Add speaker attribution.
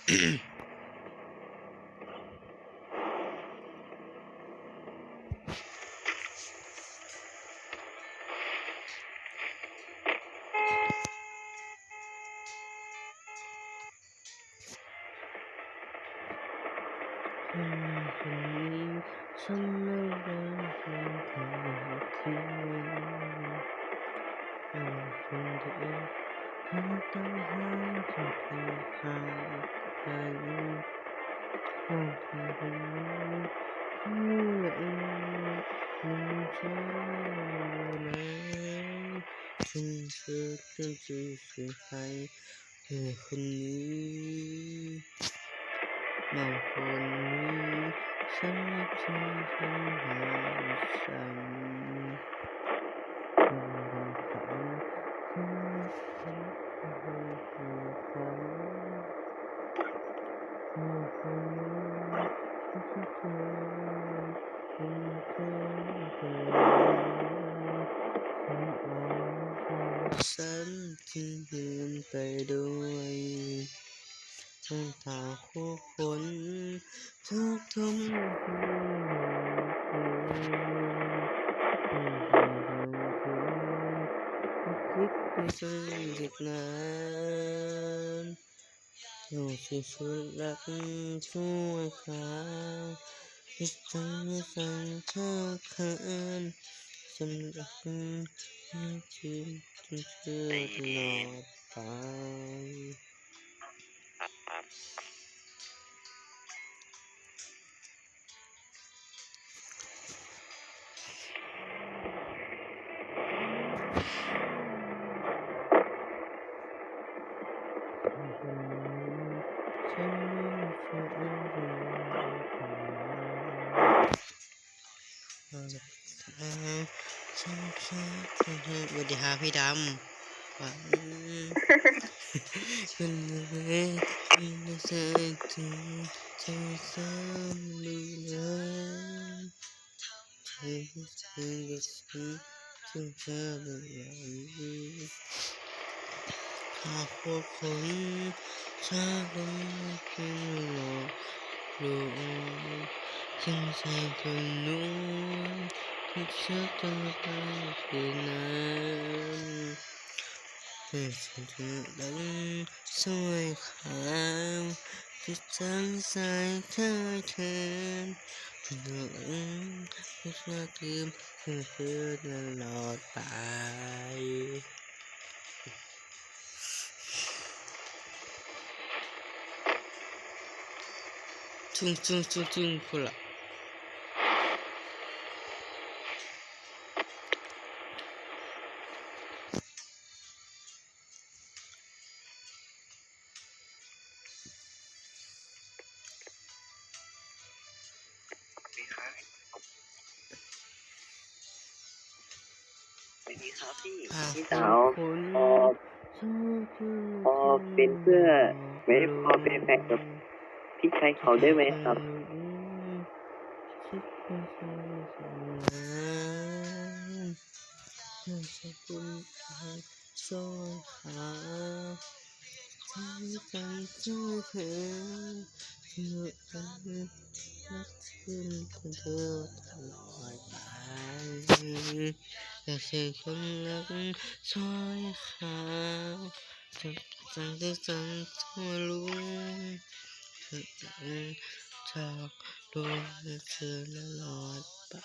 Speaker 1: คนนี้ฉันไม่ได้เป็นใครที่คนเดียวเธอต้องหาจะผูกขาดกันห้องที่คนนี้เมื่อเองคุณเจ้านั้นฉันเชื่อจะช่วยให้เธอคนนี้บางคนนี้ฉันจะทำให้ฉันฉันจึงเดินไปด้วยทั้งทางคู่คนทุกทมคิดไปจนหยุดนานอยู่ที่สุดรักช่วยขาคิดถึงไม่สั่งเธอคืนฉันรักไม่คิดจะเชื่อตลอดไปสวัสดีครับพี่ดำว่าคุณเลยไม่ใช่ถึงเธอซ้ำดีเลยเธอจะถึงเธอแบบนี้หากพวกคนชอบกันเป็นหลอกลวงฉันใช่คนนู้นที่เชื่อกันไปคืนนั้นฉันจะดังสวยขาวที่ทั้งสายเธอเธอฉันจะดังไม่ชอบลืมเธอตลอดไปจุ้งพูดละ
Speaker 2: ดีครับพี่
Speaker 1: สา
Speaker 2: สาว
Speaker 1: ว
Speaker 2: พอพอเป็นเพื่อไม่พอเป็นแฟนกับพี่ชายเขาได้ไหมครับ
Speaker 1: สวยขาวที่กันช่วยเธอเธอรักขึ้นคนเธอตลอดไปอยากเสียคนรักสวยขาวจะจังได้จังทั่วรู้จากดวงเธอตลอดไป